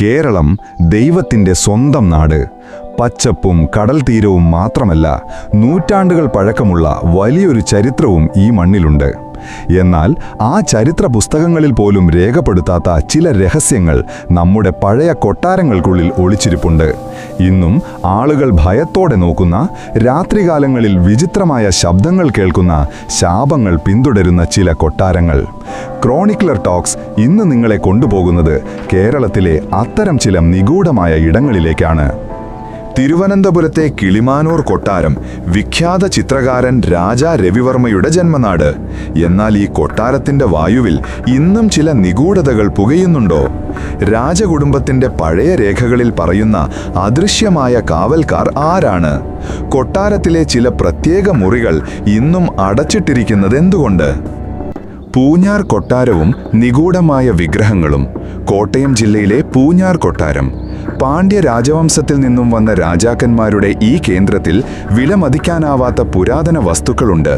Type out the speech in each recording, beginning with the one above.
കേരളം ദൈവത്തിൻ്റെ സ്വന്തം നാട്. പച്ചപ്പും കടൽ തീരവും മാത്രമല്ല, നൂറ്റാണ്ടുകൾ പഴക്കമുള്ള വലിയൊരു ചരിത്രവും ഈ മണ്ണിലുണ്ട്. എന്നാൽ ആ ചരിത്ര പുസ്തകങ്ങളിൽ പോലും രേഖപ്പെടുത്താത്ത ചില രഹസ്യങ്ങൾ നമ്മുടെ പഴയ കൊട്ടാരങ്ങൾക്കുള്ളിൽ ഒളിച്ചിരിപ്പുണ്ട്. ഇന്നും ആളുകൾ ഭയത്തോടെ നോക്കുന്ന, രാത്രികാലങ്ങളിൽ വിചിത്രമായ ശബ്ദങ്ങൾ കേൾക്കുന്ന, ശാപങ്ങൾ പിന്തുടരുന്ന ചില കൊട്ടാരങ്ങൾ. ക്രോണിക്ലർ ടോക്സ് ഇന്ന് നിങ്ങളെ കൊണ്ടുപോകുന്നത് കേരളത്തിലെ അത്തരം ചില നിഗൂഢമായ ഇടങ്ങളിലേക്കാണ്. തിരുവനന്തപുരത്തെ കിളിമാനൂർ കൊട്ടാരം വിഖ്യാത ചിത്രകാരൻ രാജാ രവിവർമ്മയുടെ ജന്മനാട്. എന്നാൽ ഈ കൊട്ടാരത്തിന്റെ വായുവിൽ ഇന്നും ചില നിഗൂഢതകൾ പുകയുന്നുണ്ടോ? രാജകുടുംബത്തിന്റെ പഴയ രേഖകളിൽ പറയുന്ന അദൃശ്യമായ കാവൽക്കാർ ആരാണ്? കൊട്ടാരത്തിലെ ചില പ്രത്യേക മുറികൾ ഇന്നും അടച്ചിട്ടിരിക്കുന്നത് എന്തുകൊണ്ട്? പൂഞ്ഞാർ കൊട്ടാരവും നിഗൂഢമായ വിഗ്രഹങ്ങളും. കോട്ടയം ജില്ലയിലെ പൂഞ്ഞാർ കൊട്ടാരം. പാണ്ഡ്യ രാജവംശത്തിൽ നിന്നും വന്ന രാജാക്കന്മാരുടെ ഈ കേന്ദ്രത്തിൽ വിലമതിക്കാനാവാത്ത പുരാതന വസ്തുക്കളുണ്ട്.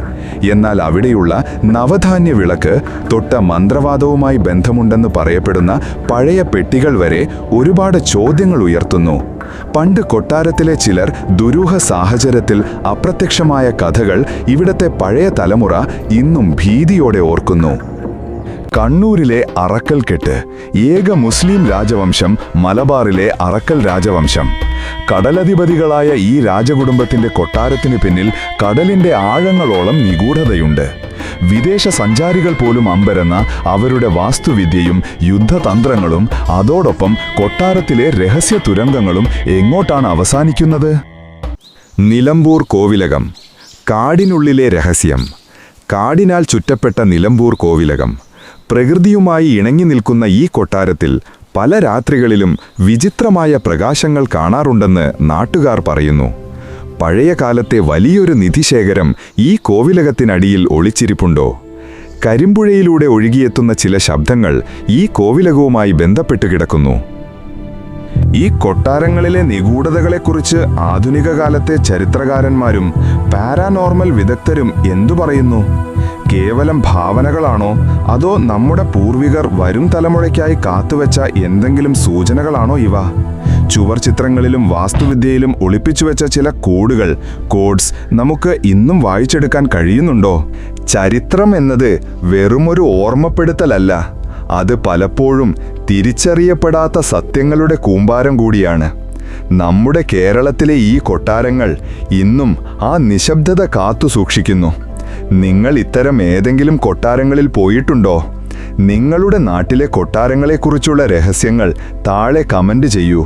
എന്നാൽ അവിടെയുള്ള നവധാന്യ വിളക്ക് തൊട്ട മന്ത്രവാദവുമായി ബന്ധമുണ്ടെന്ന് പറയപ്പെടുന്ന പഴയ പെട്ടികൾ വരെ ഒരുപാട് ചോദ്യങ്ങൾ ഉയർത്തുന്നു. പണ്ട് കൊട്ടാരത്തിലെ ചിലർ ദുരൂഹ സാഹചര്യത്തിൽ അപ്രത്യക്ഷമായ കഥകൾ ഇവിടത്തെ പഴയ തലമുറ ഇന്നും ഭീതിയോടെ ഓർക്കുന്നു. കണ്ണൂരിലെ അറക്കൽക്കെട്ട്. ഏക മുസ്ലിം രാജവംശം മലബാറിലെ അറക്കൽ രാജവംശം. കടലധിപതികളായ ഈ രാജകുടുംബത്തിന്റെ കൊട്ടാരത്തിന് പിന്നിൽ കടലിന്റെ ആഴങ്ങളോളം നിഗൂഢതയുണ്ട്. വിദേശ സഞ്ചാരികൾ പോലും അമ്പരന്ന അവരുടെ വാസ്തുവിദ്യയും യുദ്ധതന്ത്രങ്ങളും, അതോടൊപ്പം കൊട്ടാരത്തിലെ രഹസ്യ തുരങ്കങ്ങളും എങ്ങോട്ടാണ് അവസാനിക്കുന്നത്? നിലമ്പൂർ കോവിലകം. കാടിനുള്ളിലെ രഹസ്യം. കാടിനാൽ ചുറ്റപ്പെട്ട നിലമ്പൂർ കോവിലകം. പ്രകൃതിയുമായി ഇണങ്ങി നിൽക്കുന്ന ഈ കൊട്ടാരത്തിൽ പല രാത്രികളിലും വിചിത്രമായ പ്രകാശങ്ങൾ കാണാറുണ്ടെന്ന് നാട്ടുകാർ പറയുന്നു. പഴയ കാലത്തെ വലിയൊരു നിധിശേഖരം ഈ കോവിലകത്തിനടിയിൽ ഒളിച്ചിരിപ്പുണ്ടോ? കരിമ്പുഴയിലൂടെ ഒഴുകിയെത്തുന്ന ചില ശബ്ദങ്ങൾ ഈ കോവിലകവുമായി ബന്ധപ്പെട്ട് കിടക്കുന്നു. ഈ കൊട്ടാരങ്ങളിലെ നിഗൂഢതകളെക്കുറിച്ച് ആധുനിക കാലത്തെ ചരിത്രകാരന്മാരും പാരാനോർമൽ വിദഗ്ധരും എന്തു പറയുന്നു? കേവലം ഭാവനകളാണോ, അതോ നമ്മുടെ പൂർവികർ വരും തലമുറയ്ക്കായി കാത്തുവെച്ച എന്തെങ്കിലും സൂചനകളാണോ ഇവ? ചുവർ ചിത്രങ്ങളിലും വാസ്തുവിദ്യയിലും ഒളിപ്പിച്ചുവെച്ച ചില കോഡ്സ് നമുക്ക് ഇന്നും വായിച്ചെടുക്കാൻ കഴിയുന്നുണ്ടോ? ചരിത്രം എന്നത് വെറുമൊരു ഓർമ്മപ്പെടുത്തലല്ല, അത് പലപ്പോഴും തിരിച്ചറിയപ്പെടാത്ത സത്യങ്ങളുടെ കൂമ്പാരം കൂടിയാണ്. നമ്മുടെ കേരളത്തിലെ ഈ കൊട്ടാരങ്ങൾ ഇന്നും ആ നിശബ്ദത കാത്തു സൂക്ഷിക്കുന്നു. നിങ്ങൾ ഇത്തരം ഏതെങ്കിലും കൊട്ടാരങ്ങളിൽ പോയിട്ടുണ്ടോ? നിങ്ങളുടെ നാട്ടിലെ കൊട്ടാരങ്ങളെക്കുറിച്ചുള്ള രഹസ്യങ്ങൾ താഴെ കമന്റ് ചെയ്യൂ.